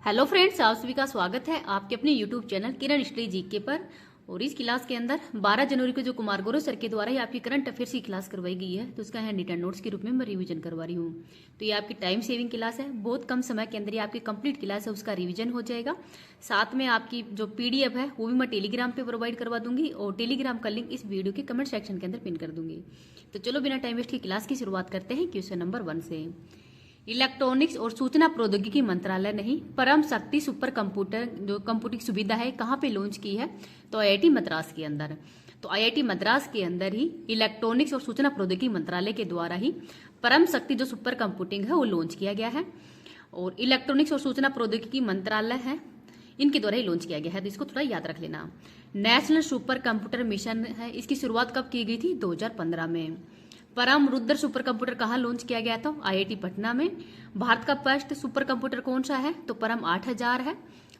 Hello friends, आप सभी का स्वागत है आपके अपने यूट्यूब चैनल किरण स्टडी जीके पर। और इस क्लास के अंदर 12 जनवरी को जो कुमार गौरव सर के द्वारा ही आपकी करंट अफेयर्स की क्लास करवाई गई है, तो उसका हैंड रिटन नोट्स के रूप में मैं रिवीजन करवा रही हूँ। तो ये आपकी टाइम सेविंग क्लास है, बहुत कम समय के अंदर ये आपकी कंप्लीट क्लास है, उसका रिवीजन हो जाएगा। साथ में आपकी जो पीडीएफ है वो भी मैं टेलीग्राम पे प्रोवाइड करवा दूंगी और टेलीग्राम का लिंक इस वीडियो के कमेंट सेक्शन के अंदर पिन कर दूंगी। तो चलो बिना टाइम वेस्ट की क्लास की शुरुआत करते हैं क्वेश्चन नंबर 1 से। इलेक्ट्रॉनिक्स और सूचना प्रौद्योगिकी मंत्रालय नहीं, परम शक्ति सुपर कंप्यूटर जो कंप्यूटिंग सुविधा है कहाँ पे लॉन्च की है, तो आईआईटी मद्रास के अंदर। तो आईआईटी मद्रास के अंदर ही इलेक्ट्रॉनिक्स और सूचना प्रौद्योगिकी मंत्रालय के द्वारा ही परम शक्ति जो सुपर कंप्यूटिंग है वो लॉन्च किया गया है। और इलेक्ट्रॉनिक्स और सूचना प्रौद्योगिकी मंत्रालय है, इनके द्वारा ही लॉन्च किया गया है, तो इसको थोड़ा याद रख लेना। नेशनल सुपर कंप्यूटर मिशन है, इसकी शुरुआत कब की गई थी? 2015 में। परम रुद्र सुपर कंप्यूटर कहाँ लॉन्च किया गया था? आईआईटी पटना में। भारत का फर्स्ट सुपर कंप्यूटर कौन सा है? तो परम 8000 है।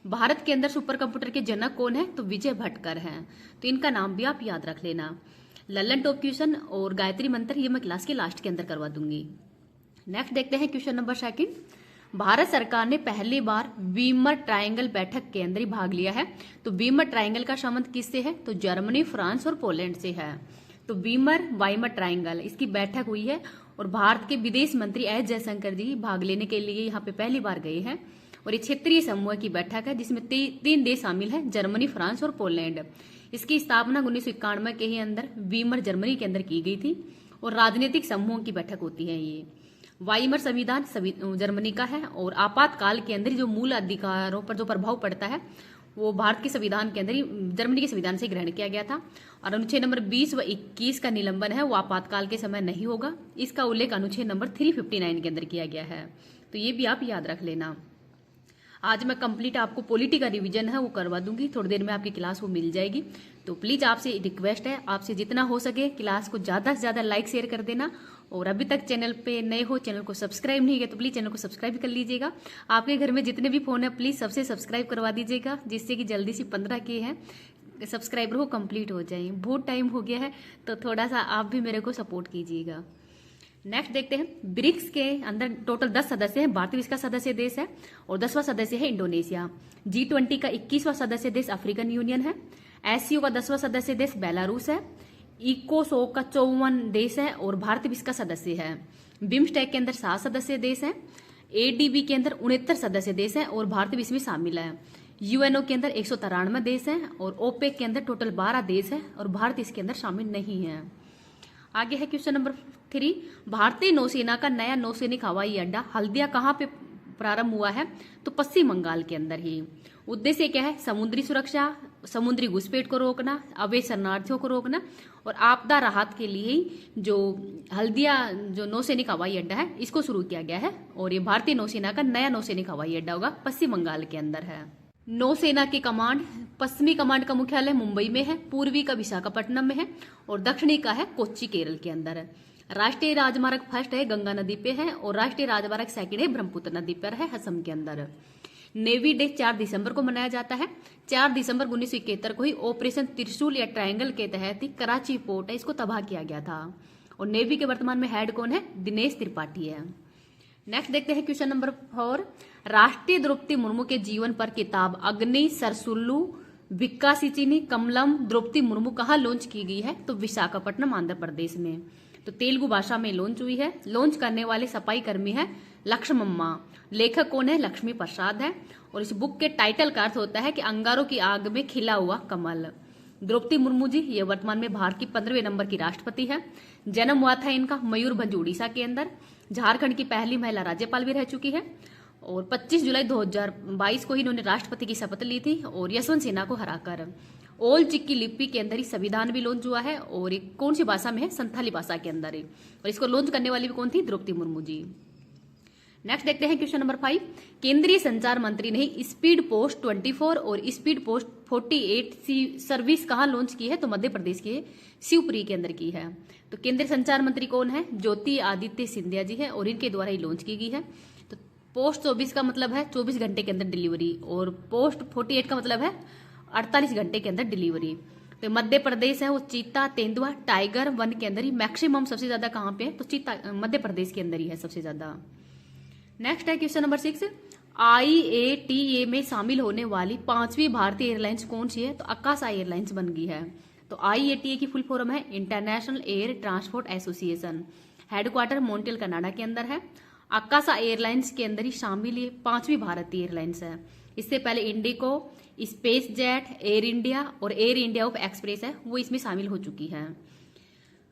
भारत के अंदर सुपर कंप्यूटर के जनक कौन है? तो विजय भटकर हैं। तो इनका नाम भी आप याद रख लेना। लल्लन टॉप क्वेश्चन और गायत्री मंत्र ये मैं क्लास के लास्ट के अंदर करवा दूंगी। नेक्स्ट देखते हैं क्वेश्चन नंबर 2। भारत सरकार ने पहली बार वीमर ट्रायंगल बैठक के अंदर ही भाग लिया है। तो वीमर ट्रायंगल का संबंध किससे है? तो जर्मनी, फ्रांस और पोलैंड से है। तो वीमर वाइमर ट्रायंगल इसकी बैठक हुई है और भारत के विदेश मंत्री एस जयशंकर जी भाग लेने के लिए यहाँ पे पहली बार गए हैं। और ये क्षेत्रीय समूह की बैठक है जिसमें 3 देश शामिल हैं, जर्मनी, फ्रांस और पोलैंड। इसकी स्थापना 1991 के ही अंदर वीमर जर्मनी के अंदर की गई थी और राजनीतिक समूहों की बैठक होती है ये। वाइमर संविधान जर्मनी का है और आपातकाल के अंदर जो मूल अधिकारों पर जो प्रभाव पड़ता है वो भारत के संविधान के अंदर ही जर्मनी के संविधान से ग्रहण किया गया था। और अनुच्छेद नंबर 20 व 21 का निलंबन है वो आपातकाल के समय नहीं होगा। इसका उल्लेख अनुच्छेद नंबर 359 के अंदर किया गया है, तो ये भी आप याद रख लेना। आज मैं कंप्लीट आपको पॉलिटी का रिवीजन है वो करवा दूंगी, थोड़ी देर में आपकी क्लास वो मिल जाएगी। तो प्लीज आपसे रिक्वेस्ट है, आपसे जितना हो सके क्लास को ज्यादा से ज्यादा लाइक शेयर कर देना। और अभी तक चैनल पे नए हो, चैनल को सब्सक्राइब नहीं किया तो प्लीज चैनल को सब्सक्राइब कर लीजिएगा। आपके घर में जितने भी फोन है प्लीज सबसे सब्सक्राइब करवा दीजिएगा, जिससे कि जल्दी से 15 के हैं सब्सक्राइबर वो कंप्लीट हो जाए। बहुत टाइम हो गया है तो थोड़ा सा आप भी मेरे को सपोर्ट कीजिएगा। नेक्स्ट देखते हैं, ब्रिक्स के अंदर टोटल 10 सदस्य हैं। भारत इसका सदस्य देश है और 10वां सदस्य है इंडोनेशिया। G20 का 21वां सदस्य देश अफ्रीकन यूनियन है। एससीओ का 10वां सदस्य देश बेलारूस है। इकोसोक का 54 देश है और भारत भी इसका सदस्य है। बिम्स्टेक के अंदर 7 सदस्य देश है। एडीबी के अंदर 69 सदस्य देश है और भारत भी इसमें शामिल है। यूएनओ के अंदर 193 देश है और ओपेक के अंदर टोटल 12 देश है और भारत इसके अंदर शामिल नहीं है। आगे है क्वेश्चन नंबर 3। भारतीय नौसेना का नया नौसैनिक हवाई अड्डा हल्दिया कहाँ पे प्रारंभ हुआ है? तो पश्चिम बंगाल के अंदर ही। उद्देश्य क्या है? समुद्री सुरक्षा, समुद्री घुसपैठ को रोकना, अवैध शरणार्थियों को रोकना और आपदा राहत के लिए ही जो हल्दिया जो नौसैनिक हवाई अड्डा है इसको शुरू किया गया है। और ये भारतीय नौसेना का नया नौसैनिक हवाई अड्डा होगा, पश्चिम बंगाल के अंदर है। नौसेना की कमांड, पश्चिमी कमांड का मुख्यालय मुंबई में है, पूर्वी का विशाखापट्टनम में है और दक्षिणी का है कोच्चि केरल के अंदर है। राष्ट्रीय राजमार्ग फर्स्ट है गंगा नदी पे है और राष्ट्रीय राजमार्ग सेकंड है ब्रह्मपुत्र नदी पर है, असम के अंदर। नेवी डे 4 दिसंबर को मनाया जाता है। 4 दिसंबर 1971 को ही ऑपरेशन त्रिशूल या ट्रायंगल के तहत ही कराची पोर्ट है इसको तबाह किया गया था। और नेवी के वर्तमान में हेड कौन है? दिनेश त्रिपाठी है। नेक्स्ट देखते हैं क्वेश्चन नंबर 4। राष्ट्रीय द्रौपदी मुर्मू के जीवन पर किताब अग्नि सरसुल्लू विक्कासिचिनी कमलम द्रौपदी मुर्मू कहाँ लॉन्च की गई है? तो विशाखापट्टनम, आंध्र प्रदेश में। तो तेलुगु भाषा में लॉन्च हुई है। लॉन्च करने वाले सफाई कर्मी है लक्ष्मम्मा। लेखक कौन है? लक्ष्मी प्रसाद है। और इस बुक के टाइटल का अर्थ होता है कि अंगारों की आग में खिला हुआ कमल। द्रौपदी मुर्मू जी ये वर्तमान में भारत की 15वें नंबर की राष्ट्रपति है। जन्म हुआ था इनका मयूरभंज उड़ीसा के अंदर। झारखंड की पहली महिला राज्यपाल भी रह चुकी है और 25 जुलाई 2022 को ही इन्होंने राष्ट्रपति की शपथ ली थी और यशवंत सिन्हा को हराकर। ओल चिक्की लिपि के अंदर ही संविधान भी लॉन्च हुआ है और ये कौन सी भाषा में है? संथाली भाषा के अंदर है और इसको लॉन्च करने वाली भी कौन थी? द्रौपदी मुर्मू जी। नेक्स्ट देखते हैं क्वेश्चन नंबर 5। केंद्रीय संचार मंत्री ने स्पीड पोस्ट 24 और स्पीड पोस्ट 48 सर्विस कहाँ लॉन्च की है? तो मध्य प्रदेश के शिवपुरी के अंदर की है। तो केंद्रीय संचार मंत्री कौन है? ज्योति आदित्य सिंधिया जी है और इनके द्वारा ही लॉन्च की गई है। तो पोस्ट 24 का मतलब है 24 घंटे के अंदर डिलीवरी और पोस्ट 48 का मतलब है 48 घंटे के अंदर डिलीवरी। तो मध्य प्रदेश है वो चीता, तेंदुआ, टाइगर वन के अंदर ही मैक्सिमम सबसे ज्यादा कहाँ पे है? तो चीता मध्य प्रदेश के अंदर ही है सबसे ज्यादा। नेक्स्ट है क्वेश्चन नंबर 6। IATA में शामिल होने वाली 5वीं भारतीय एयरलाइंस कौन सी है? तो आकाशा एयरलाइंस बन गई है। तो IATA की फुल फॉर्म है international air transport association. Headquarter Montreal Canada के अंदर है। आकाशा एयरलाइंस के अंदर ही शामिल ये 5वीं भारतीय एयरलाइंस है। इससे पहले इंडिको, स्पेस जेट, एयर इंडिया और एयर इंडिया ऑफ एक्सप्रेस है वो इसमें शामिल हो चुकी है।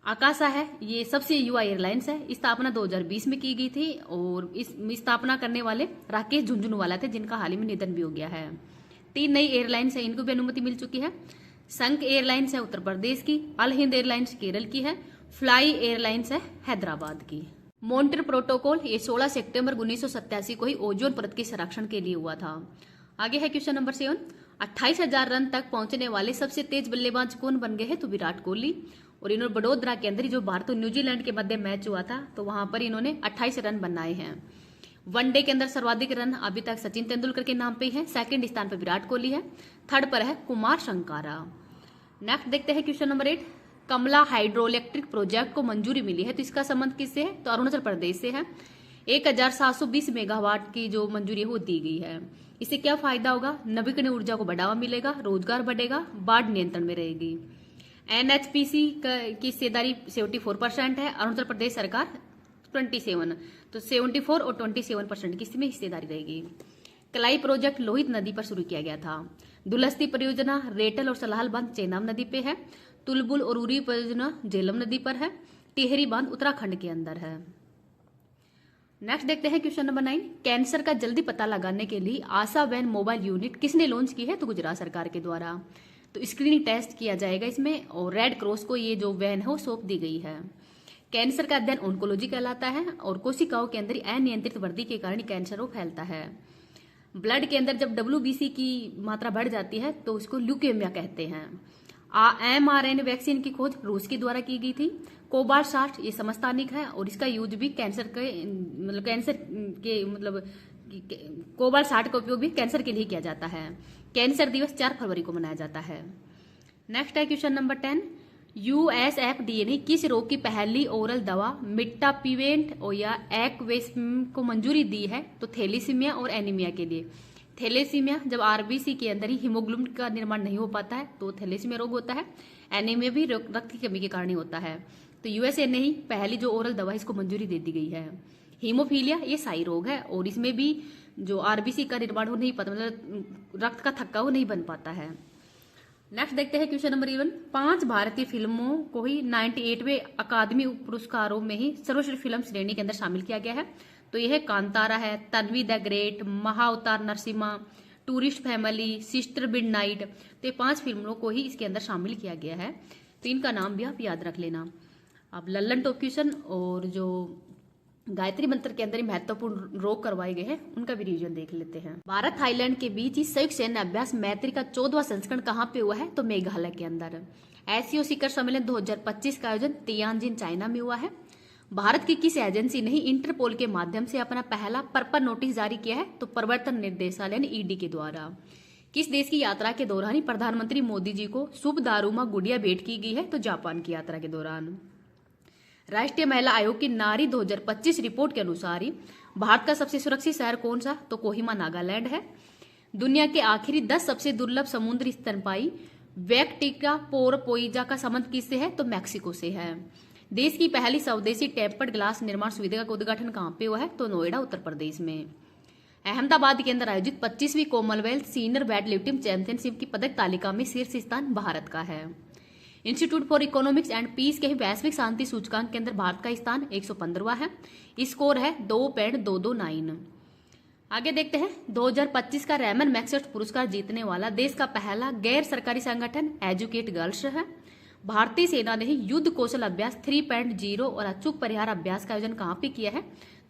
आकाशा है ये सबसे युवा एयरलाइंस है। स्थापना 2020 में की गई थी और इस स्थापना करने वाले राकेश झुंझुनवाला थे, जिनका हाल ही में निधन भी हो गया है। 3 नई एयरलाइंस है, इनको भी अनुमति मिल चुकी है। संघ एयरलाइंस है उत्तर प्रदेश की, अल हिंद एयरलाइंस केरल की है, फ्लाई एयरलाइंस है हैदराबाद की। मॉन्ट्रियल प्रोटोकॉल ये 16 सितंबर 1987 को ही ओजोन परत के संरक्षण के लिए हुआ था। आगे है क्वेश्चन नंबर 7। 28,000 रन तक पहुंचने वाले सबसे तेज बल्लेबाज कौन बन गए हैं? तो विराट कोहली। और इन्होंने बड़ोदरा के अंदर जो भारत और न्यूजीलैंड के मध्य मैच हुआ था तो वहां पर इन्होंने 28 रन बनाए हैं। वनडे के अंदर सर्वाधिक रन अभी तक सचिन तेंदुलकर के नाम पे है। सेकंड स्थान पर विराट कोहली है। थर्ड पर है कुमार संगकारा। नेक्स्ट देखते हैं क्वेश्चन नंबर 8। कमला हाइड्रो इलेक्ट्रिक प्रोजेक्ट को मंजूरी मिली है तो इसका संबंध किससे है? तो अरुणाचल प्रदेश से है। 1720 मेगावाट की जो मंजूरी है वो दी गई है। इससे क्या फायदा होगा? नवीकरणीय ऊर्जा को बढ़ावा मिलेगा, रोजगार बढ़ेगा, बाढ़ नियंत्रण में रहेगी। NHPC की हिस्सेदारी 74% है, अरुणाचल प्रदेश सरकार 27, तो 74 और 27% की इसमें हिस्सेदारी रहेगी। कलाई प्रोजेक्ट लोहित नदी पर शुरू किया गया था। दुलस्ती परियोजना रेटल और सलाहल बांध चेनाब नदी पे है। तुलबुल और उरी परियोजना झेलम नदी पर है। टिहरी बांध उत्तराखंड के अंदर है। नेक्स्ट देखते हैं क्वेश्चन नंबर 9। कैंसर का जल्दी पता लगाने के लिए आशा वैन मोबाइल यूनिट किसने लॉन्च की है? तो गुजरात सरकार के द्वारा। तो स्क्रीनिंग टेस्ट किया जाएगा इसमें और रेड क्रॉस को ये जो वैन है वो सौंप दी गई है। कैंसर का अध्ययन ऑन्कोलॉजी कहलाता है और कोशिकाओं के अंदर अनियंत्रित वृद्धि के कारण कैंसर वो फैलता है। ब्लड के अंदर जब WBC की मात्रा बढ़ जाती है तो उसको ल्यूकेमिया कहते हैं। mRNA वैक्सीन की खोज रूस के द्वारा की गई थी। कोबाल्ट ये समस्थानिक है और इसका यूज भी कैंसर के कोबाल्ट का उपयोग भी कैंसर के लिए किया जाता है। कैंसर दिवस 4 फरवरी को मनाया जाता है। नेक्स्ट है क्वेश्चन नंबर 10। USFDA ने किस रोग की पहली ओरल दवा मिटापिवेंट और या एक्वेस्म को मंजूरी दी है? तो थैलेसीमिया और एनीमिया के लिए। थैलेसीमिया जब RBC के अंदर ही हीमोग्लोबिन का निर्माण नहीं हो पाता है तो थैलेसीमिया रोग होता है। एनीमिया भी रक्त की कमी के कारण ही होता है। तो USA ने ही पहली जो ओरल दवा इसको मंजूरी दे दी गई है। हीमोफीलिया ये साई रोग है और इसमें भी जो RBC का निर्माण हो नहीं पाता, मतलब रक्त का थक्का वो नहीं बन पाता है। नेक्स्ट देखते हैं क्वेश्चन नंबर 11। 5 भारतीय फिल्मों को ही 98वें अकादमी पुरस्कारों में ही सर्वश्रेष्ठ फिल्म श्रेणी के अंदर शामिल किया गया है। तो यह कांतारा है, Tanvi the great, महाअवतार Narasimha, tourist family, sister midnight. तो ये 5 फिल्मों को ही इसके अंदर शामिल किया गया है। तो इनका नाम भी आप याद रख लेना। अब लल्लन टॉप क्वेश्चन और जो गायत्री मंत्र के अंदर महत्वपूर्ण रोग करवाए गए हैं उनका भी रिवीजन देख लेते हैं। भारत थाईलैंड के बीच ही संयुक्त सैन्य अभ्यास मैत्री का 14वां संस्करण कहाँ पे हुआ है? तो मेघालय के अंदर। SCO शिखर सम्मेलन 2025 का आयोजन तियानजिन चाइना में हुआ है। भारत की किस एजेंसी ने इंटरपोल के माध्यम से अपना पहला पर्पल नोटिस जारी किया है? तो प्रवर्तन निर्देशालय ने ED के द्वारा। किस देश की यात्रा के दौरान ही प्रधानमंत्री मोदी जी को शुभ दारूमा गुड़िया भेंट की गई है? तो जापान की यात्रा के दौरान। राष्ट्रीय महिला आयोग की नारी 2025 रिपोर्ट के अनुसार ही भारत का सबसे सुरक्षित शहर कौन सा? तो कोहिमा नागालैंड है। दुनिया के आखिरी 10 सबसे दुर्लभ समुद्री स्तनपायी वैक्टिका पोरपोइजा का संबंध किससे है? तो मैक्सिको से है। देश की पहली स्वदेशी टेम्पर्ड ग्लास निर्माण सुविधा का उद्घाटन कहाँ पे हुआ है? तो नोएडा उत्तर प्रदेश में। अहमदाबाद के अंदर आयोजित 25वीं Commonwealth senior weightlifting championship की पदक तालिका में शीर्ष स्थान भारत का है। Institute for Economics and Peace के वैश्विक शांति सूचकांक के अंदर भारत का स्थान 115वां है। स्कोर है 2.229। आगे देखते हैं 2025 का रैमन मैग्सेसे पुरस्कार जीतने वाला देश का पहला गैर सरकारी संगठन एजुकेट गर्ल्स है। भारतीय सेना ने ही युद्ध कौशल अभ्यास 3.0 और अचूक परिहार अभ्यास का आयोजन कहाँ पे किया है?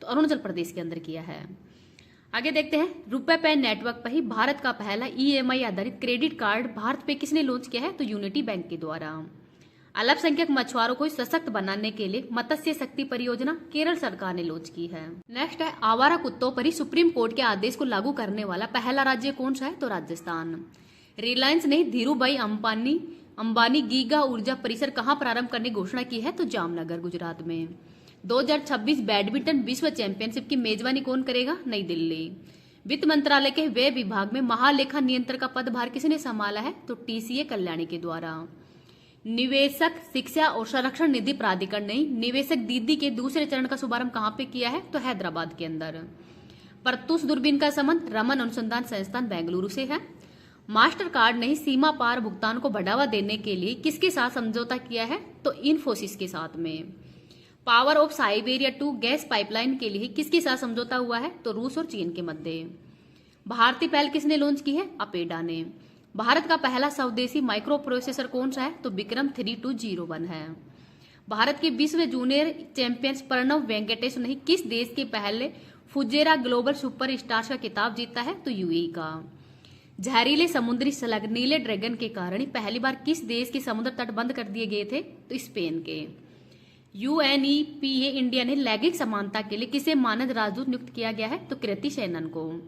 तो अरुणाचल प्रदेश के अंदर किया है। आगे देखते हैं रुपए पे नेटवर्क पर ही भारत का पहला EMI आधारित क्रेडिट कार्ड भारत पे किसने लॉन्च किया है? तो यूनिटी बैंक के द्वारा। अल्पसंख्यक मछुआरों को सशक्त बनाने के लिए मत्स्य शक्ति परियोजना केरल सरकार ने लॉन्च की है। नेक्स्ट है आवारा कुत्तों पर ही सुप्रीम कोर्ट के आदेश को लागू करने वाला पहला राज्य कौन सा है? तो राजस्थान। रिलायंस ने धीरूभाई अंबानी गीगा ऊर्जा परिसर कहाँ प्रारंभ करने की घोषणा की है? तो जामनगर गुजरात में। 2026 बैडमिंटन विश्व चैंपियनशिप की मेजबानी कौन करेगा? नई दिल्ली। वित्त मंत्रालय के व्यय विभाग में महालेखा नियंत्रक का पदभार किसने संभाला है? तो टीसीए कल्याणी के द्वारा। निवेशक शिक्षा और संरक्षण निधि प्राधिकरण ने निवेशक दीदी के दूसरे चरण का शुभारंभ कहां पे किया है? तो हैदराबाद के अंदर। प्रत्यूष दूरबीन का संबंध रमन अनुसंधान संस्थान बेंगलुरु से है। मास्टर कार्ड ने सीमा पार भुगतान को बढ़ावा देने के लिए किसके साथ समझौता किया है? तो इन्फोसिस के साथ में। Power of Siberia 2 gas pipeline के लिए किसके साथ समझौता हुआ है? तो रूस और चीन के मध्य। भारतीय पहल किसने लॉन्च की है? अपेडा ने। भारत का पहला स्वदेशी माइक्रो प्रोसेसर कौन सा है? तो विक्रम 3201 है। भारत के विश्व जूनियर चैंपियंस प्रणव वेंकटेश ने किस देश के पहले फुजेरा ग्लोबल सुपर स्टार्स का खिताब जीता है? तो यूएई का। जहरीले समुद्री स्लग नीले ड्रैगन के कारण पहली बार किस देश के समुद्र तट बंद कर दिए गए थे? तो स्पेन के। यूएनईपीए इंडिया ने लैंगिक समानता के लिए किसे मानद राजदूत नियुक्त किया गया है? तो कृति सेनन को।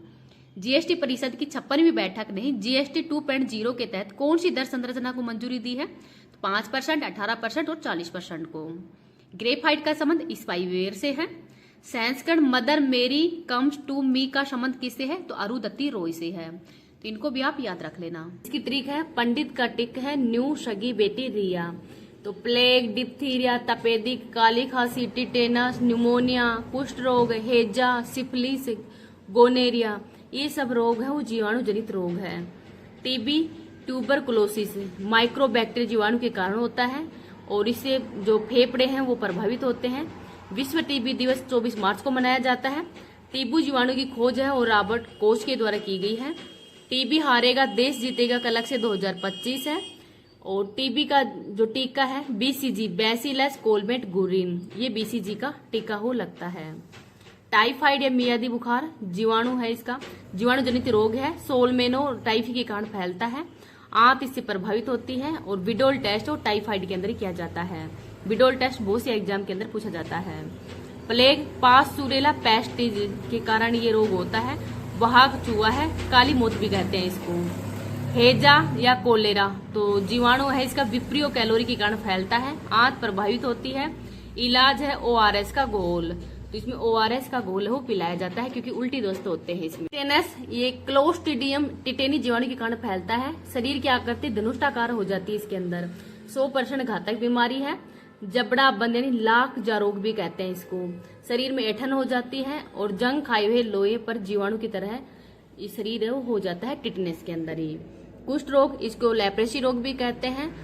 जीएसटी परिषद की 56वीं बैठक ने जीएसटी 2.0 के तहत कौन सी दर संरचना को मंजूरी दी है? तो 5%, 18% और 40% को। ग्रेफाइट का संबंध स्पाईवेयर से है। संस्करण मदर मेरी कम्स टू मी का संबंध किससे है? तो अरुंधति रॉय से है। तो इनको भी आप याद रख लेना। इसकी ट्रिक है, पंडित का टिक है न्यू सगी बेटी रिया। तो प्लेग, डिप्थीरिया, तपेदिक, काली खांसी, टिटेनस, न्यूमोनिया, कुष्ठ रोग, हेजा, सिफिलिस, गोनेरिया, ये सब रोग है वो जीवाणु जनित रोग है। टीबी, ट्यूबरकुलोसिस माइक्रोबैक्टीरिया जीवाणु के कारण होता है और इससे जो फेफड़े हैं वो प्रभावित होते हैं। विश्व टीबी दिवस 24 मार्च को मनाया जाता है। टीबी जीवाणु की खोज है और रॉबर्ट कोच के द्वारा की गई है। टीबी हारेगा देश जीतेगा का लक्ष्य 2025 है। और टीबी का जो टीका है बीसीजी बैसिलस कोलमेट गुरिन, ये बीसीजी का टीका हो लगता है। टाइफाइड या मियादी बुखार जीवाणु है, इसका जीवाणु जनित रोग है। सोलमेनो टाइफी के कारण फैलता है। आंत इससे प्रभावित होती है और विडोल टेस्ट और टाइफाइड के अंदर ही किया जाता है। विडोल टेस्ट बहुत से एग्जाम के अंदर पूछा जाता है। प्लेग, पास्चुरेला पेस्टिज के कारण ये रोग होता है। वहाक चूहा है, काली मौत भी कहते हैं इसको। हेजा या कोलेरा तो जीवाणु है, इसका विप्रियो कैलोरी के कारण फैलता है। आंत प्रभावित होती है। इलाज है ओआरएस का घोल, तो इसमें ओआरएस का घोल है वो पिलाया जाता है क्योंकि उल्टी दस्त होते हैं इसमें। टेनस ये क्लोस्ट्रीडियम टिटेनी जीवाणु के कारण फैलता है। शरीर की आकृति धनुष्टाकार हो जाती है इसके अंदर। 100% घातक बीमारी है। जबड़ा बंद यानी लाख जा रोग भी कहते हैं इसको। शरीर में ऐठन हो जाती है और जंग खाए हुए लोहे पर जीवाणु की तरह ये शरीर है वो हो जाता है टिटनेस के अंदर ही। कुष्ठ रोग, इसको लेप्रेसी रोग भी कहते हैं।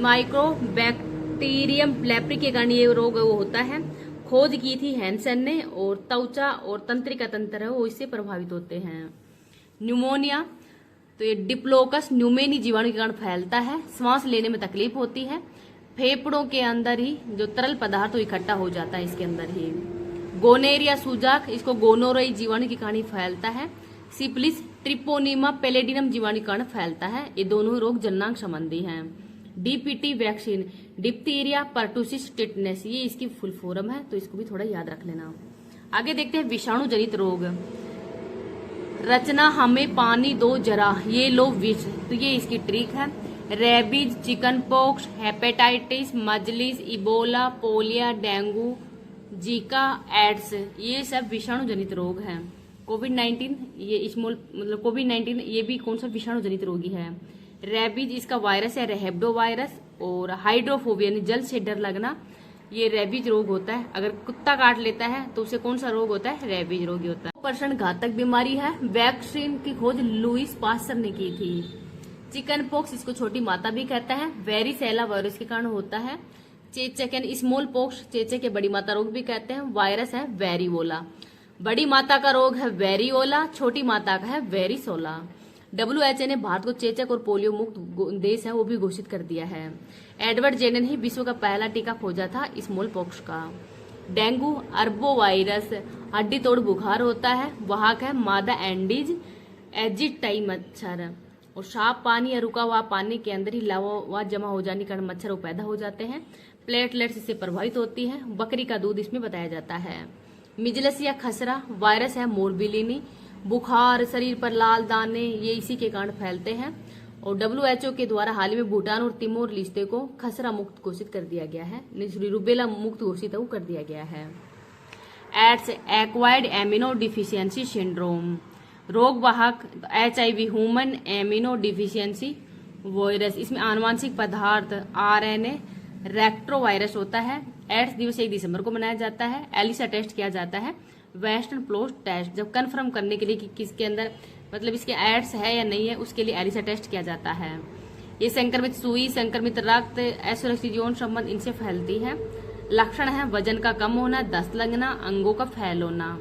माइक्रोबैक्टीरियम लेप्री के कारण ये रोग वो होता है। खोज की थी हैंसन ने और त्वचा और तंत्रिका तंत्र है वो इससे प्रभावित होते हैं। न्यूमोनिया तो ये डिप्लोकस न्यूमेनी जीवाणु के कारण फैलता है। श्वास लेने में तकलीफ होती है। फेफड़ों के अंदर ही जो तरल पदार्थ इकट्ठा हो जाता है इसके अंदर ही। गोनेरिया सूजाक, इसको गोनोरई जीवाणु के कारण फैलता है। सिफिलिस ट्रिपोनिमा पैलेडिनम जीवाणु के कारण फैलता है। ये दोनों रोग जननांग संबंधी हैं। DPT vaccine diphtheria pertussis tetanus, ये इसकी फुल फॉर्म है तो इसको भी थोड़ा याद रख लेना। आगे देखते हैं विषाणु जनित रोग। रचना हमें पानी दो जरा, ये लो विष, तो ये इसकी ट्रिक है। Rabies, chickenpox, hepatitis, measles, Ebola, polio, dengue, Zika, AIDS, ये सब विषाणु जनित रोग हैं। कोविड-19 ये कोविड-19 ये भी कौन सा विषाणु जनित रोगी है। रेबीज इसका वायरस है रेहेब्डो वायरस। और हाइड्रोफोबिया यानी जल से डर लगना, ये रेबीज रोग होता है। अगर कुत्ता काट लेता है तो उसे कौन सा रोग होता है? रेबीज रोगी होता है। 100% घातक बीमारी है। वैक्सीन की खोज लुईस पास्चर ने की थी। चिकन पॉक्स, इसको छोटी माता भी कहता है, वेरिसेला वायरस के कारण होता है। चेचक यानी स्मॉल पॉक्स, चेचक के बड़ी माता रोग भी कहते हैं। वायरस है वेरिओला। बड़ी माता का रोग है वेरिओला, छोटी माता का है वेरिसोला। WHO ने भारत को चेचक और पोलियो मुक्त देश है वो भी घोषित कर दिया है। एडवर्ड जेनर ही विश्व का पहला टीका खोजा था स्मॉल पॉक्स का। डेंगू अरबो वायरस, हड्डी तोड़ बुखार होता है। वाहक है मादा एंडीज एजिटाई मच्छर। और साफ पानी या रुका हुआ पानी के अंदर ही लावा जमा हो जाने के कारण मच्छर वो पैदा हो जाते हैं। प्लेटलेट्स इससे प्रभावित होती है। बकरी का दूध इसमें बताया जाता है। मिजलस या खसरा वायरस है मोरबिलिनी। बुखार, शरीर पर लाल दाने, ये इसी के कारण फैलते हैं। और WHO के द्वारा हाल ही में भूटान और तिमोर लिस्ते को खसरा मुक्त घोषित कर दिया गया है। रुबेला मुक्त घोषित कर दिया गया है। Ads acquired amino deficiency syndrome, रोग वाहक HIV human amino deficiency virus, इसमें आनुवांशिक पदार्थ RNA रेक्ट्रोवायरस होता है। एड्स दिवस 1 दिसंबर को मनाया जाता है। एलिसा टेस्ट किया जाता है, वेस्टर्न प्लॉट टेस्ट, जब कंफर्म करने के लिए कि किसके अंदर मतलब इसके एड्स है या नहीं है, उसके लिए एलिसा टेस्ट किया जाता है। ये संक्रमित सुई, संक्रमित रक्त, असुरक्षित यौन संबंध इनसे फैलती है। लक्षण है वजन का कम होना, दस्त लगना, अंगों का फैल होना।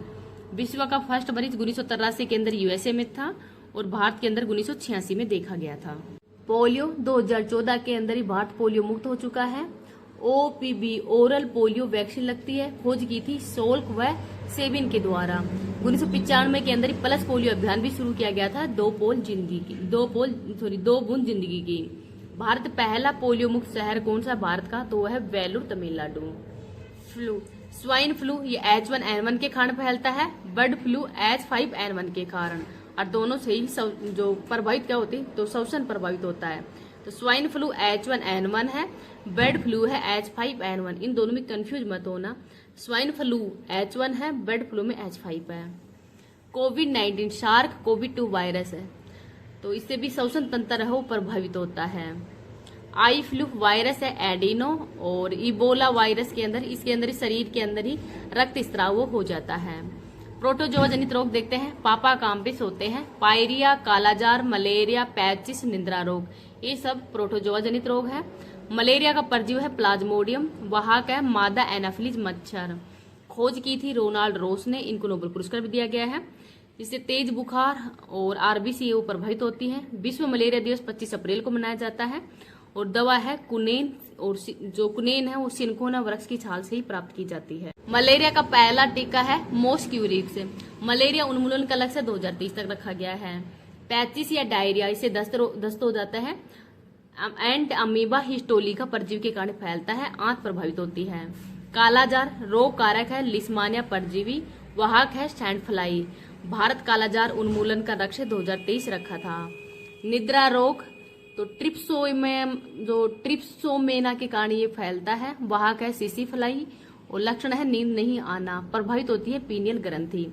विश्व का फर्स्ट मरीज 1983 के अंदर USA में था और भारत के अंदर 1986 में देखा गया था। पोलियो 2014 के अंदर ही भारत पोलियो मुक्त हो चुका है। OPV ओरल पोलियो वैक्सीन लगती है, खोज की थी सोल्क व सेबिन के द्वारा। 1995 के अंदर ही पल्स पोलियो अभियान भी शुरू किया गया था, 2 बूंद जिंदगी की। भारत पहला पोलियो मुक्त शहर कौन सा भारत का, तो वह है Vellore Tamil Nadu. Flu, swine flu ये H1N1 के कारण फैलता है, बर्ड फ्लू H5N1 के कारण, और दोनों से ही जो प्रभावित क्या होती तो श्वसन प्रभावित होता है। तो स्वाइन फ्लू H1N1 है, बर्ड फ्लू है H5N1, इन दोनों में कंफ्यूज मत होना। स्वाइन फ्लू H1 है, बर्ड फ्लू में H5 है। कोविड-19 सार्क कोविड-2 वायरस है, तो इससे भी श्वसन तंत्र है वो प्रभावित होता है। आई फ्लू वायरस है एडिनो, और इबोला वायरस के अंदर इसके अंदर ही शरीर के अंदर ही रक्त स्राव हो जाता है। प्रोटोजोआ जनित रोग देखते हैं, पापा काम्पिस होते हैं, पायरिया, कालाजार, मलेरिया, पैचिस, निद्रा रोग, ये सब प्रोटोजोआ जनित रोग है। मलेरिया का परजीव है प्लाज्मोडियम, वाहक है मादा एनाफिलीज मच्छर, खोज की थी रोनाल्ड रोस ने, इनको नोबेल पुरस्कार भी दिया गया है। इससे तेज बुखार और RBC वो प्रभावित होती है। विश्व मलेरिया दिवस 25 अप्रैल को मनाया जाता है, और दवा है कुनेन, और जो कुनेन है वो सिनकोना वृक्ष की छाल से ही प्राप्त की जाती है। मलेरिया का पहला टीका है मोस्क्यूरिक्स, मलेरिया उन्मूलन का लक्ष्य 2030 तक रखा गया है। पैचिस या डायरिया, इससे दस्त हो जाता है। एंट अमीबा हिस्टोली का परजीवी के कारण फैलता है, आंत प्रभावित होती है। कालाजार रोग कारक है लिस्मानिया परजीवी, वाहक है सैंड फ्लाई। भारत कालाजार उन्मूलन का लक्ष्य 2023 रखा था। निद्रा रोग तो ट्रिप्सोमेना के कारण ये फैलता है, वाहक है सीसी फ्लाई, और लक्षण है नींद नहीं आना, प्रभावित होती है पीनियल ग्रंथि।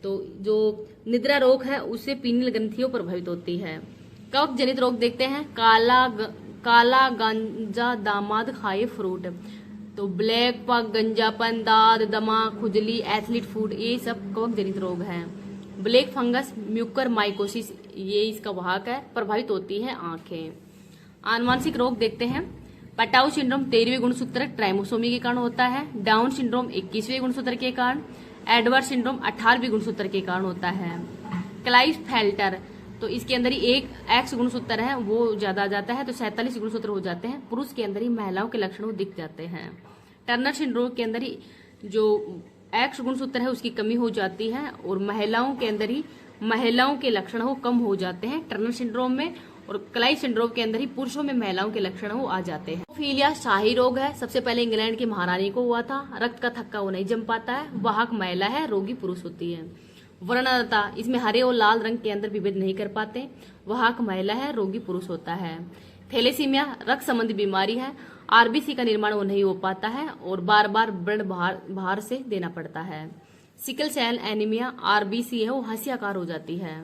तो जो निद्रा रोग है उससे पीनियल ग्रंथियों प्रभावित होती है। कवक जनित रोग देखते हैं, काला गांजा दामाद खाए फ्रूट, तो ब्लैक पग, गंजापन, दाद, दमा, खुजली, एथलीट फूड, ये सब कवक जनित रोग हैं। ब्लैक फंगस म्यूकर माइकोसिस ये इसका वाहक है, प्रभावित होती है आंखें। आनुवांशिक रोग देखते हैं, पटाउ सिंड्रोम 13वें गुणसूत्र ट्राइमोसोमी के कारण होता है, डाउन सिंड्रोम 21वें गुणसूत्र के कारण, एडवर्ड सिंड्रोम 18वें गुणसूत्र के कारण होता है। क्लाइसफेल्टर तो इसके अंदर ही एक X गुणसूत्र है वो ज्यादा आ जाता है, तो 47 गुणसूत्र हो जाते हैं। पुरुष के अंदर ही महिलाओं के लक्षण वो दिख जाते हैं। टर्नर सिंड्रोम के अंदर ही जो X गुणसूत्र है उसकी कमी हो जाती है, और महिलाओं के अंदर ही महिलाओं के लक्षण वो कम हो जाते हैं टर्नर सिंड्रोम में, और क्लाई सिंड्रोम के अंदर ही पुरुषों में महिलाओं के लक्षण वो आ जाते हैं। हेमोफीलिया शाही रोग है, सबसे पहले इंग्लैंड की महारानी को हुआ था। रक्त का थक्का वो नहीं जम पाता है, वाहक महिला है, रोगी पुरुष होती है। वर्णनता इसमें हरे और लाल रंग के अंदर विभेद नहीं कर पाते, वाहक महिला है, रोगी पुरुष होता है। थैलेसीमिया रक्त संबंधी बीमारी है, RBC का निर्माण वो नहीं हो पाता है, और बार बार ब्लड बाहर से देना पड़ता है। सिकल सेल एनीमिया RBC है वो हंसियाकार हो जाती है।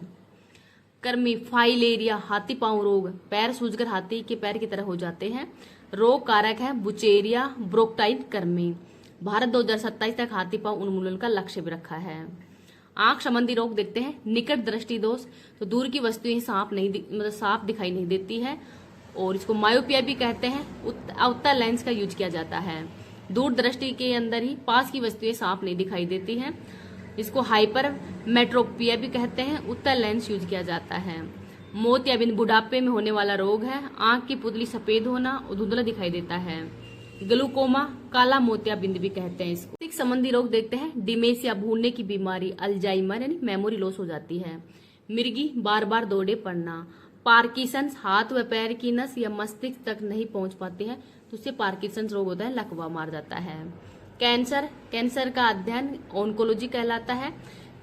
कर्मी फाइलेरिया हाथी पांव रोग, पैर सूजकर हाथी के पैर की तरह हो जाते हैं, रोग कारक है बुचेरिया ब्रोकटाइन कर्मी। भारत 2027 तक हाथी पांव उन्मूलन का लक्ष्य भी रखा है। आंख संबंधी रोग देखते हैं, निकट दृष्टि दोष तो दूर की वस्तुएं साफ दिखाई नहीं देती है, और इसको मायोपिया भी कहते हैं। अवतल लेंस का यूज किया जाता है, दूर दृष्टि के अंदर ही पास की वस्तुएं साफ नहीं दिखाई देती हैं। इसको हाइपर मेट्रोपिया भी कहते हैं, उत्तल लेंस यूज किया जाता है। मोतियाबिंद बुढ़ापे में होने वाला रोग है, आंख की पुतली सफेद होना और धुंधला दिखाई देता है। ग्लूकोमा काला मोतियाबिंद भी कहते हैं इसको। संबंधी रोग देखते हैं, डिमेंशिया भूलने की बीमारी, अल्जाइमर यानी मेमोरी लॉस हो जाती है। मिर्गी बार बार दौड़े पड़ना, पार्किंसंस हाथ व पैर की नस या मस्तिष्क तक नहीं पहुंच पाती है, तो उससे पार्किंसंस रोग होता है, लकवा मार जाता है। कैंसर का अध्ययन ऑन्कोलॉजी कहलाता है।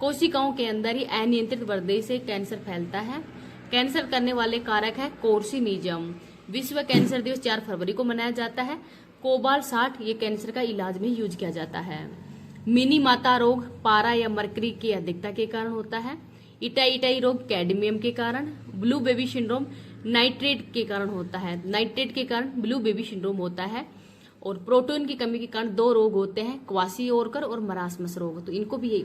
कोशिकाओं के अंदर ही अनियंत्रित वृद्धि से कैंसर फैलता है। कैंसर करने वाले कारक है कोर्सिनिज्म। विश्व कैंसर दिवस 4 फरवरी को मनाया जाता है। कोबाल 60 ये कैंसर का इलाज में यूज किया जाता है। मिनी माता रोग पारा या मरकरी की अधिकता के कारण होता है। इटाई रोग कैडमियम के कारण। ब्लू बेबी सिंड्रोम नाइट्रेट के कारण होता है, नाइट्रेट के कारण ब्लू बेबी सिंड्रोम होता है। और प्रोटीन की कमी के कारण 2 रोग होते हैं, क्वासियोरकर और मरासमस रोग। तो इनको भी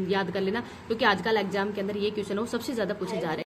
याद कर लेना, क्योंकि आजकल एग्जाम के अंदर ये क्वेश्चन सबसे ज्यादा पूछे जा रहे हैं।